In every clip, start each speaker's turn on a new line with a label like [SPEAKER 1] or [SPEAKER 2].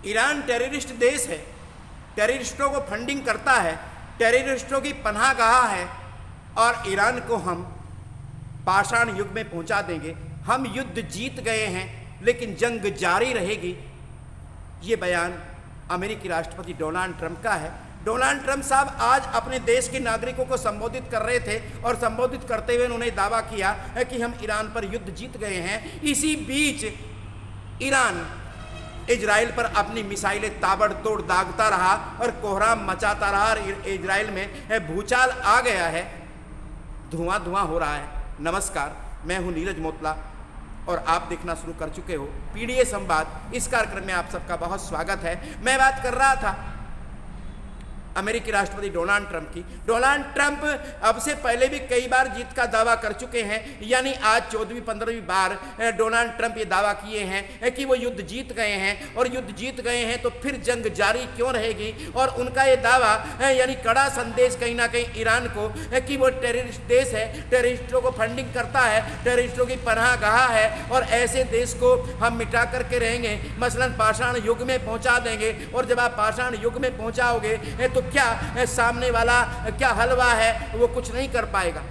[SPEAKER 1] Iran terrorist देश है, टेररिस्टों को फंडिंग करता है, टेररिस्टों की पनाहगाह है, और ईरान को हम पाषाण युग में पहुंचा देंगे। हम युद्ध जीत गए हैं लेकिन जंग जारी रहेगी। ये बयान अमेरिकी राष्ट्रपति डोनाल्ड ट्रंप का है। डोनाल्ड ट्रंप साहब आज अपने देश के नागरिकों को संबोधित कर रहे थे और संबोधित करते हुए उन्होंने दावा किया है कि हम ईरान पर युद्ध जीत गए हैं। इसी बीच ईरान इजराइल पर अपनी मिसाइलें ताबड़तोड़ दागता रहा और कोहराम मचाता रहा और इजराइल में भूचाल आ गया है, धुआं धुआं हो रहा है। नमस्कार, मैं हूं नीरज मोतला और आप देखना शुरू कर चुके हो पीडीए संवाद। इस कार्यक्रम में आप सबका बहुत स्वागत है। मैं बात कर रहा था अमेरिकी राष्ट्रपति डोनाल्ड ट्रंप की। डोनाल्ड ट्रंप अब से पहले भी कई बार जीत का दावा कर चुके हैं, यानी आज 14वीं 15वीं बार डोनाल्ड ट्रंप ये दावा किए हैं कि वो युद्ध जीत गए हैं, और युद्ध जीत गए हैं तो फिर जंग जारी क्यों रहेगी। और उनका ये दावा यानी कड़ा संदेश कहीं ना कहीं ईरान को कि वो टेररिस्ट देश है, टेररिस्टों को फंडिंग करता है, टेररिस्टों की पनाहगाह है, और ऐसे देश को हम मिटा करके रहेंगे, मसलन पाषाण युग में पहुंचा देंगे। और जब आप पाषाण युग में पहुंचाओगे तो क्या सामने वाला क्या हलवा है वो कुछ नहीं कर पाएगा।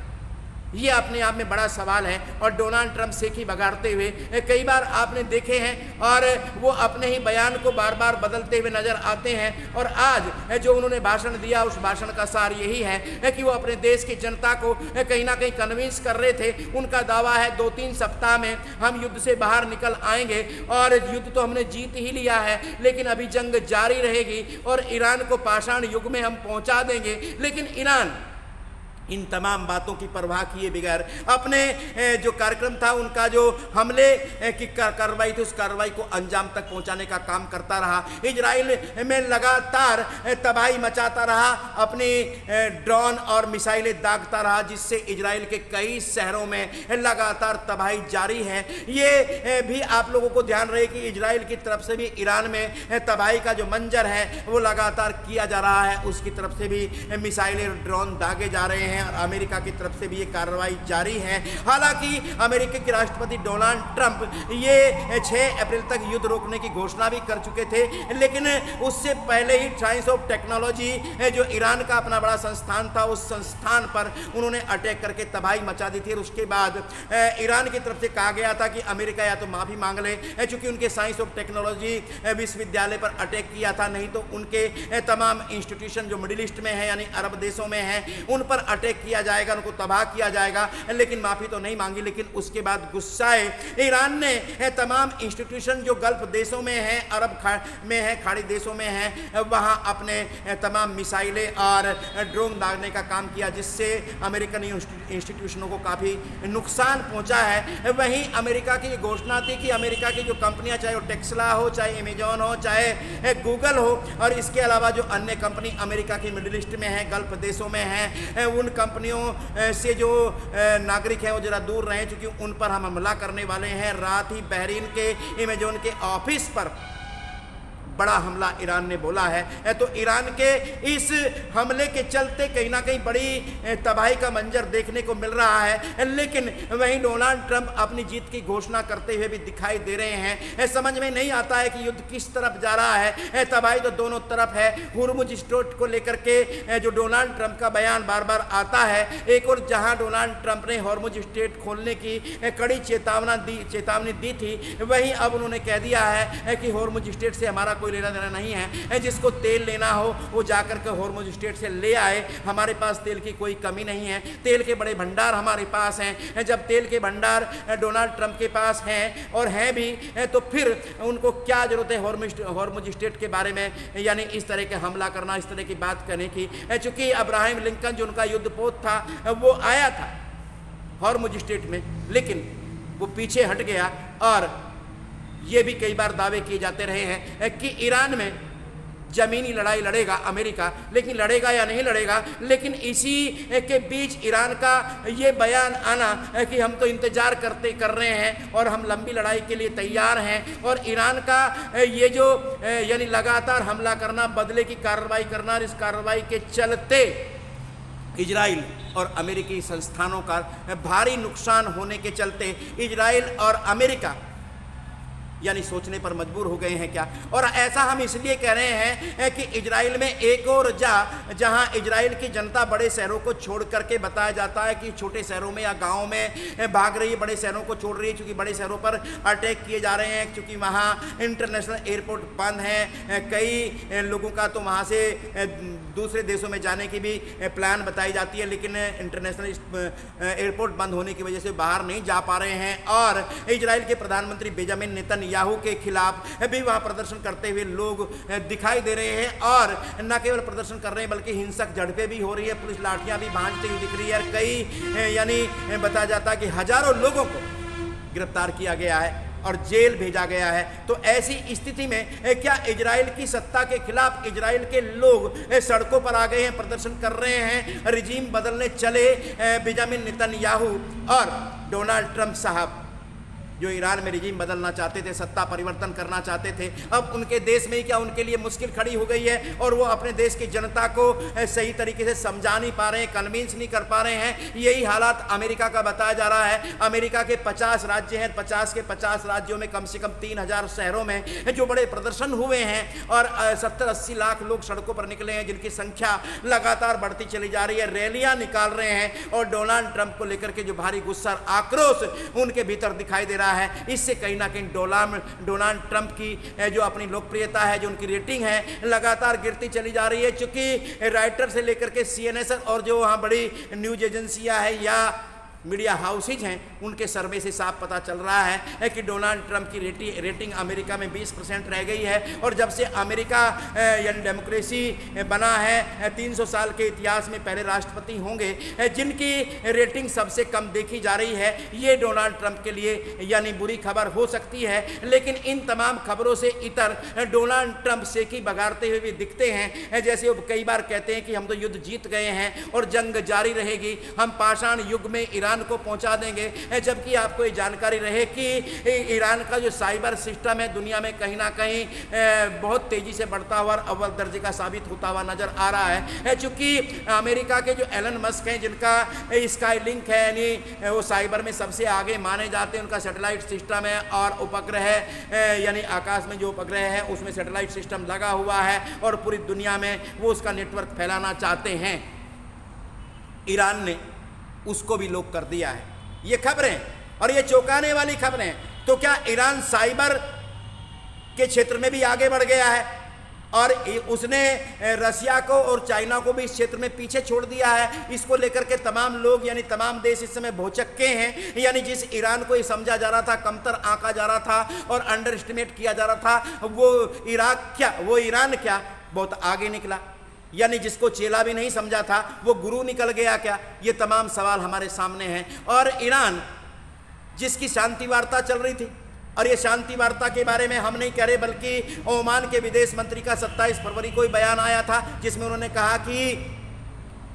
[SPEAKER 1] ये अपने आप में बड़ा सवाल है। और डोनाल्ड ट्रंप सेखी बगाड़ते हुए कई बार आपने देखे हैं, और वो अपने ही बयान को बार बार बदलते हुए नजर आते हैं। और आज जो उन्होंने भाषण दिया उस भाषण का सार यही है कि वो अपने देश की जनता को कहीं ना कहीं कन्विंस कर रहे थे। उनका दावा है 2-3 सप्ताह में हम युद्ध से बाहर निकल आएंगे, और युद्ध तो हमने जीत ही लिया है लेकिन अभी जंग जारी रहेगी और ईरान को पाषाण युग में हम पहुंचा देंगे। लेकिन ईरान इन तमाम बातों की परवाह किए बगैर अपने जो कार्यक्रम था, उनका जो हमले की कार्रवाई थी, उस कार्रवाई को अंजाम तक पहुंचाने का काम करता रहा। इजराइल में लगातार तबाही मचाता रहा, अपनी ड्रोन और मिसाइलें दागता रहा, जिससे इजराइल के कई शहरों में लगातार तबाही जारी है। ये भी आप लोगों को ध्यान रहे कि इजराइल की तरफ से भी ईरान में तबाही का जो मंजर है वो लगातार किया जा रहा है। उसकी तरफ से भी मिसाइलें और ड्रोन दागे जा रहे हैं, और अमेरिका की तरफ से भी ये कार्रवाई जारी है। हालांकि अमेरिका के राष्ट्रपति डोनाल्ड ट्रंप ये 6 अप्रैल तक युद्ध रोकने की घोषणा भी कर चुके थे, लेकिन उससे पहले ही साइंस ऑफ टेक्नोलॉजी जो ईरान का अपना बड़ा संस्थान था, उस संस्थान पर उन्होंने अटैक करके तबाही मचा दी थी। और उसके बाद ईरान की तरफ से कहा गया था कि अमेरिका या तो माफ़ी मांग ले, चूंकि उनके साइंस ऑफ टेक्नोलॉजी विश्वविद्यालय पर अटैक किया था, नहीं तो उनके तमाम इंस्टीट्यूशन जो मिडिल ईस्ट में है यानी अरब देशों में हैं उन पर अटैक किया जाएगा, उनको तबाह किया जाएगा। लेकिन माफी तो नहीं मांगी। लेकिन उसके बाद गुस्साए ईरान ने तमाम इंस्टीट्यूशन जो गल्फ देशों में हैं, अरब में है, खाड़ी देशों में हैं, वहां अपने तमाम मिसाइलें और ड्रोन दागने का काम किया, जिससे अमेरिकन इंस्टीट्यूशनों को काफ़ी नुकसान पहुंचा है। वहीं अमेरिका की घोषणा थी कि अमेरिका की जो कंपनियां, चाहे वो टेस्ला हो, चाहे अमेजॉन हो, चाहे गूगल हो, और इसके अलावा जो अन्य कंपनी अमेरिका की मिडिल ईस्ट में है, गल्फ देशों में हैं, उन कंपनियों से जो नागरिक हैं वो जरा दूर रहें, क्योंकि उन पर हम हमला करने वाले हैं। रात ही बहरीन के अमेजॉन के ऑफिस पर बड़ा हमला ईरान ने बोला है। तो ईरान के इस हमले के चलते कहीं ना कहीं बड़ी तबाही का मंजर देखने को मिल रहा है। लेकिन वहीं डोनाल्ड ट्रंप अपनी जीत की घोषणा करते हुए भी दिखाई दे रहे हैं। समझ में नहीं आता है कि युद्ध किस तरफ जा रहा है। तबाही तो दोनों तरफ है। हुर्मुज स्ट्रेट को लेकर के जो डोनाल्ड ट्रंप का बयान बार बार आता है, एक और जहां डोनाल्ड ट्रंप ने हुर्मुज स्ट्रेट खोलने की कड़ी चेतावनी दी थी, वहीं अब उन्होंने कह दिया है कि हुर्मुज स्ट्रेट से हमारा कोई लेना देना नहीं है। जिसको तेल लेना हो वो जाकर के हुर्मुज स्ट्रेट से ले आए। हमारे पास तेल की कोई कमी नहीं है। तेल के बड़े भंडार हमारे पास हैं। जब तेल के भंडार डोनाल्ड ट्रंप के पास हैं और हैं भी, तो फिर उनको क्या जरूरत है हुर्मुज स्ट्रेट के बारे में यानी इस तरह के हमला करना, इस तरह की बात करने की। चूंकि अब्राहम लिंकन जो उनका युद्धपोत था वो आया था हुर्मुज स्ट्रेट में, लेकिन वो पीछे हट गया। और ये भी कई बार दावे किए जाते रहे हैं कि ईरान में जमीनी लड़ाई लड़ेगा अमेरिका, लेकिन लड़ेगा या नहीं लड़ेगा। लेकिन इसी के बीच ईरान का ये बयान आना कि हम तो इंतजार कर रहे हैं और हम लंबी लड़ाई के लिए तैयार हैं। और ईरान का ये जो यानी लगातार हमला करना, बदले की कार्रवाई करना, इस कार्रवाई के चलते इजराइल और अमेरिकी संस्थानों का भारी नुकसान होने के चलते इजराइल और अमेरिका यानी सोचने पर मजबूर हो गए हैं क्या? और ऐसा हम इसलिए कह रहे हैं कि इजराइल में एक और जहां इजराइल की जनता बड़े शहरों को छोड़ करके बताया जाता है कि छोटे शहरों में या गांवों में भाग रही है, बड़े शहरों को छोड़ रही है, क्योंकि बड़े शहरों पर अटैक किए जा रहे हैं, क्योंकि वहां इंटरनेशनल एयरपोर्ट बंद है। कई लोगों का तो वहां से दूसरे देशों में जाने की भी प्लान बताई जाती है, लेकिन इंटरनेशनल एयरपोर्ट बंद होने की वजह से बाहर नहीं जा पा रहे हैं। और इजराइल के प्रधानमंत्री बेंजामिन नेतन्याहू के खिलाफ भी वहां प्रदर्शन करते हुए लोग दिखाई दे रहे हैं। और न केवल प्रदर्शन कर रहे हैं बल्कि हिंसक झड़पें भी हो रही है, पुलिस लाठियां भी भांजती हुई दिख रही है। और कई यानी बताया जाता है कि हजारों लोगों को गिरफ्तार किया गया है और जेल भेजा गया है। तो ऐसी स्थिति में क्या इजराइल की सत्ता के खिलाफ इजराइल के लोग सड़कों पर आ गए हैं, प्रदर्शन कर रहे हैं, रिजीम बदलने चले बेंजामिन नेतन्याहू और डोनाल्ड ट्रंप साहब, जो ईरान में रिजीम बदलना चाहते थे, सत्ता परिवर्तन करना चाहते थे। अब उनके देश में ही क्या उनके लिए मुश्किल खड़ी हो गई है और वो अपने देश की जनता को सही तरीके से समझा नहीं पा रहे हैं, कन्विंस नहीं कर पा रहे हैं। यही हालात अमेरिका का बताया जा रहा है। अमेरिका के 50 राज्य हैं, 50 के 50 राज्यों में कम से कम 3000 शहरों में जो बड़े प्रदर्शन हुए हैं और 70-80 लाख लोग सड़कों पर निकले हैं, जिनकी संख्या लगातार बढ़ती चली जा रही है। रैलियां निकाल रहे हैं और डोनाल्ड ट्रंप को लेकर के जो भारी गुस्सा आक्रोश उनके भीतर दिखाई दे रहा है, इससे कहीं ना कहीं डोनाल्ड ट्रंप की जो अपनी लोकप्रियता है, जो उनकी रेटिंग है, लगातार गिरती चली जा रही है। चूंकि राइटर से लेकर के CNN और जो वहां बड़ी न्यूज एजेंसियां है या मीडिया हाउसेज हैं, उनके सर्वे से साफ पता चल रहा है कि डोनाल्ड ट्रंप की रेटिंग अमेरिका में 20% रह गई है। और जब से अमेरिका यानी डेमोक्रेसी बना है, 300 साल के इतिहास में पहले राष्ट्रपति होंगे जिनकी रेटिंग सबसे कम देखी जा रही है। ये डोनाल्ड ट्रंप के लिए यानी बुरी खबर हो सकती है। लेकिन इन तमाम खबरों से इतर डोनाल्ड ट्रंप सेकी बगाड़ते हुए भी दिखते हैं, जैसे वो कई बार कहते हैं कि हम तो युद्ध जीत गए हैं और जंग जारी रहेगी, हम पाषाण युग में ईरान को पहुंचा देंगे। जबकि आपको ये जानकारी रहे कि ईरान का जो साइबर सिस्टम है दुनिया में कहीं ना कहीं बहुत तेजी से बढ़ता हुआ और अव्वल दर्जे का साबित होता हुआ नजर आ रहा है। चूंकि अमेरिका के जो एलन मस्क हैं, जिनका स्काई लिंक है, यानी वो साइबर में सबसे आगे माने जाते हैं, उनका सैटेलाइट सिस्टम है और उपग्रह यानी आकाश में जो उपग्रह है उसमें सैटेलाइट सिस्टम लगा हुआ है और पूरी दुनिया में वो उसका नेटवर्क फैलाना चाहते हैं। ईरान ने उसको भी लोक कर दिया है। ये खबरें और ये चौंकाने वाली खबरें। तो क्या ईरान साइबर के क्षेत्र में भी आगे बढ़ गया है और उसने रसिया को और चाइना को भी इस क्षेत्र में पीछे छोड़ दिया है? इसको लेकर के तमाम लोग यानी तमाम देश इस समय भौचक्के हैं। यानी जिस ईरान को ये समझा जा रहा था, कमतर आंका जा रहा था और अंडर एस्टिमेट किया जा रहा था, वो ईरान क्या बहुत आगे निकला। यानी जिसको चेला भी नहीं समझा था वो गुरु निकल गया क्या? ये तमाम सवाल हमारे सामने हैं। और ईरान जिसकी शांति वार्ता चल रही थी, और ये शांति वार्ता के बारे में हम नहीं कह रहे बल्कि ओमान के विदेश मंत्री का 27 फरवरी को ही बयान आया था, जिसमें उन्होंने कहा कि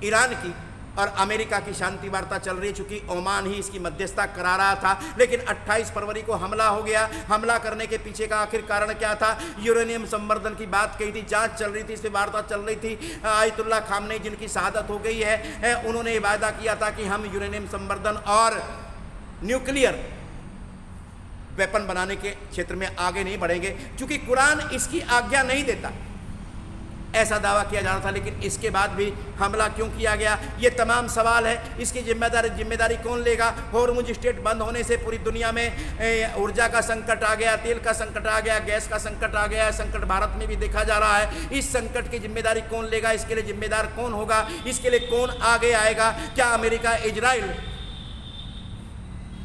[SPEAKER 1] ईरान की और अमेरिका की शांति वार्ता चल रही है, चूंकि ओमान ही इसकी मध्यस्थता करा रहा था। लेकिन 28 फरवरी को हमला हो गया। हमला करने के पीछे का आखिर कारण क्या था? यूरेनियम संवर्धन की बात कही थी, जांच चल रही थी, इस पर वार्ता चल रही थी। आयतुल्लाह खामनेई जिनकी शहादत हो गई है, उन्होंने वायदा किया था कि हम यूरेनियम संवर्धन और न्यूक्लियर वेपन बनाने के क्षेत्र में आगे नहीं बढ़ेंगे, क्योंकि कुरान इसकी आज्ञा नहीं देता, ऐसा दावा किया जा रहा था। लेकिन इसके बाद भी हमला क्यों किया गया? ये तमाम सवाल है। इसकी जिम्मेदारी कौन लेगा? होर्मुज स्ट्रेट बंद होने से पूरी दुनिया में ऊर्जा का संकट आ गया, तेल का संकट आ गया, गैस का संकट आ गया। संकट भारत में भी देखा जा रहा है। इस संकट की जिम्मेदारी कौन लेगा? इसके लिए जिम्मेदार कौन होगा? इसके लिए कौन आगे आएगा? क्या अमेरिका, इजराइल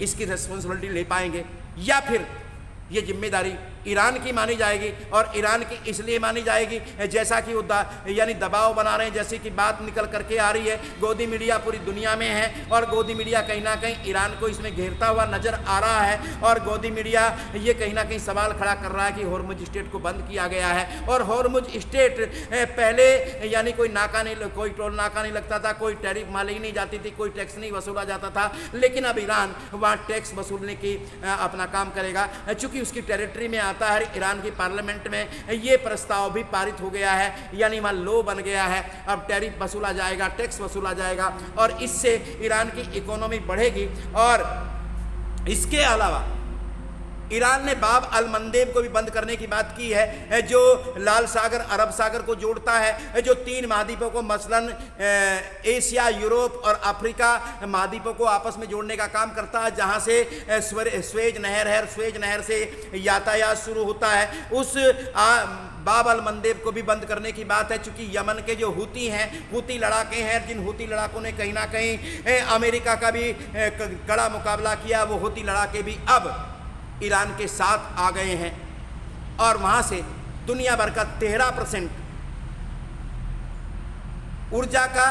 [SPEAKER 1] इसकी रिस्पॉन्सिबिलिटी ले पाएंगे या फिर ये जिम्मेदारी ईरान की मानी जाएगी? और ईरान की इसलिए मानी जाएगी जैसा कि वो यानी दबाव बना रहे हैं, जैसी कि बात निकल करके आ रही है। गोदी मीडिया पूरी दुनिया में है और गोदी मीडिया कहीं ना कहीं ईरान को इसमें घेरता हुआ नजर आ रहा है। और गोदी मीडिया ये कहीं ना कहीं सवाल खड़ा कर रहा है कि होर्मुज स्ट्रेट को बंद किया गया है। और होर्मुज स्ट्रेट पहले यानी कोई नाका नहीं, कोई टोल नाका नहीं लगता था, कोई टैरिफ माली नहीं जाती थी, कोई टैक्स नहीं वसूला जाता था। लेकिन अब ईरान वहाँ टैक्स वसूलने की अपना काम करेगा, चूँकि उसकी टेरिटरी में आता है। ईरान की पार्लियामेंट में ये प्रस्ताव भी पारित हो गया है, यानी वहाँ लॉ बन गया है। अब टैरिफ वसूला जाएगा, टैक्स वसूला जाएगा और इससे ईरान की इकोनॉमी बढ़ेगी। और इसके अलावा ईरान ने बाब अल मंदेब को भी बंद करने की बात की है, जो लाल सागर अरब सागर को जोड़ता है, जो 3 महाद्वीपों को मसलन एशिया, यूरोप और अफ्रीका महाद्वीपों को आपस में जोड़ने का काम करता है, जहां से स्वेज नहर है, स्वेज नहर से यातायात शुरू होता है। उस बाब अल मंदेब को भी बंद करने की बात है, चूंकि यमन के जो हूती हैं, हूती लड़ाके हैं, जिन हूती लड़ाकों ने कहीं ना कहीं अमेरिका का भी कड़ा मुकाबला किया, वो हूती लड़ाके भी अब ईरान के साथ आ गए हैं और वहां से दुनिया भर का 13% ऊर्जा का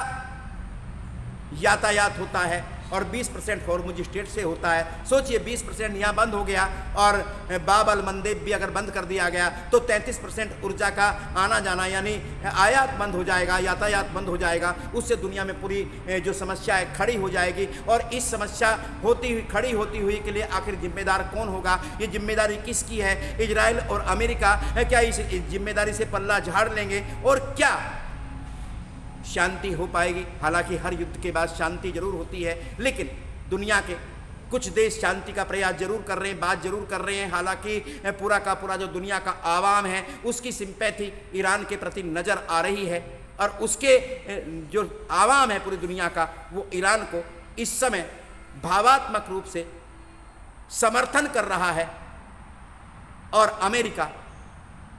[SPEAKER 1] यातायात होता है और 20% हॉर्मुज स्ट्रेट से होता है। सोचिए 20% यहाँ बंद हो गया और बाब अल मंदेब भी अगर बंद कर दिया गया तो 33% ऊर्जा का आना जाना यानी आयात बंद हो जाएगा, यातायात बंद हो जाएगा। उससे दुनिया में पूरी जो समस्या है खड़ी हो जाएगी और इस समस्या खड़ी होती हुई के लिए आखिर जिम्मेदार कौन होगा? ये जिम्मेदारी किसकी है? इजराइल और अमेरिका क्या इस जिम्मेदारी से पल्ला झाड़ लेंगे और क्या शांति हो पाएगी? हालांकि हर युद्ध के बाद शांति जरूर होती है, लेकिन दुनिया के कुछ देश शांति का प्रयास जरूर कर रहे हैं, बात जरूर कर रहे हैं। हालांकि पूरा का पूरा जो दुनिया का आवाम है उसकी सिंपैथी ईरान के प्रति नज़र आ रही है और उसके जो आवाम है पूरी दुनिया का, वो ईरान को इस समय भावात्मक रूप से समर्थन कर रहा है। और अमेरिका,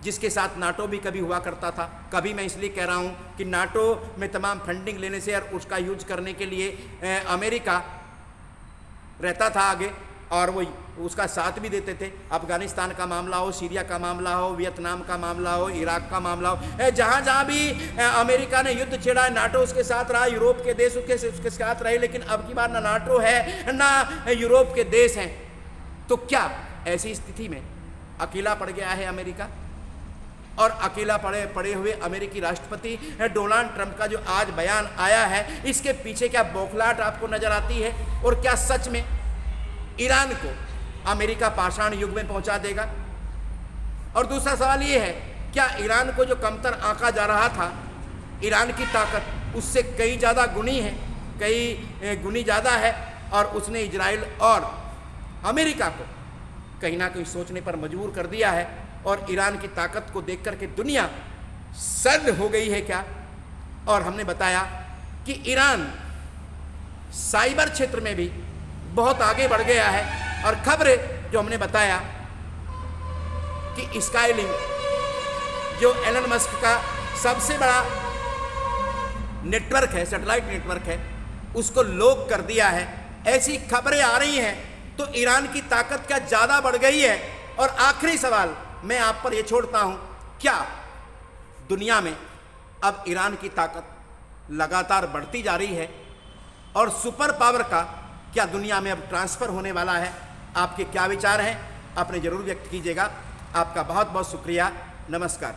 [SPEAKER 1] जिसके साथ नाटो भी कभी हुआ करता था, कभी मैं इसलिए कह रहा हूँ कि नाटो में तमाम फंडिंग लेने से और उसका यूज करने के लिए अमेरिका रहता था आगे और वो उसका साथ भी देते थे। अफगानिस्तान का मामला हो, सीरिया का मामला हो, वियतनाम का मामला हो, इराक का मामला हो, जहाँ जहाँ भी अमेरिका ने युद्ध छेड़ा है नाटो उसके साथ रहा, यूरोप के देश उसके साथ रहे। लेकिन अब की बार ना नाटो है ना यूरोप के देश हैं, तो क्या ऐसी स्थिति में अकेला पड़ गया है अमेरिका? और अकेला पड़े हुए अमेरिकी राष्ट्रपति डोनाल्ड ट्रंप का जो आज बयान आया है, इसके पीछे क्या बौखलाहट आपको नजर आती है? और क्या सच में ईरान को अमेरिका पाषाण युग में पहुंचा देगा? और दूसरा सवाल ये है, क्या ईरान को जो कमतर आंका जा रहा था, ईरान की ताकत उससे कई ज़्यादा गुनी है, कई गुनी ज़्यादा है और उसने इजराइल और अमेरिका को कहीं ना कहीं सोचने पर मजबूर कर दिया है और ईरान की ताकत को देख करके दुनिया सन्न हो गई है क्या? और हमने बताया कि ईरान साइबर क्षेत्र में भी बहुत आगे बढ़ गया है और खबरें जो हमने बताया कि स्काईलिंक जो एलन मस्क का सबसे बड़ा नेटवर्क है, सैटेलाइट नेटवर्क है, उसको लॉक कर दिया है, ऐसी खबरें आ रही हैं। तो ईरान की ताकत क्या ज़्यादा बढ़ गई है? और आखिरी सवाल मैं आप पर यह छोड़ता हूं, क्या दुनिया में अब ईरान की ताकत लगातार बढ़ती जा रही है और सुपर पावर का क्या दुनिया में अब ट्रांसफर होने वाला है? आपके क्या विचार हैं? आपने जरूर व्यक्त कीजिएगा। आपका बहुत बहुत शुक्रिया। नमस्कार।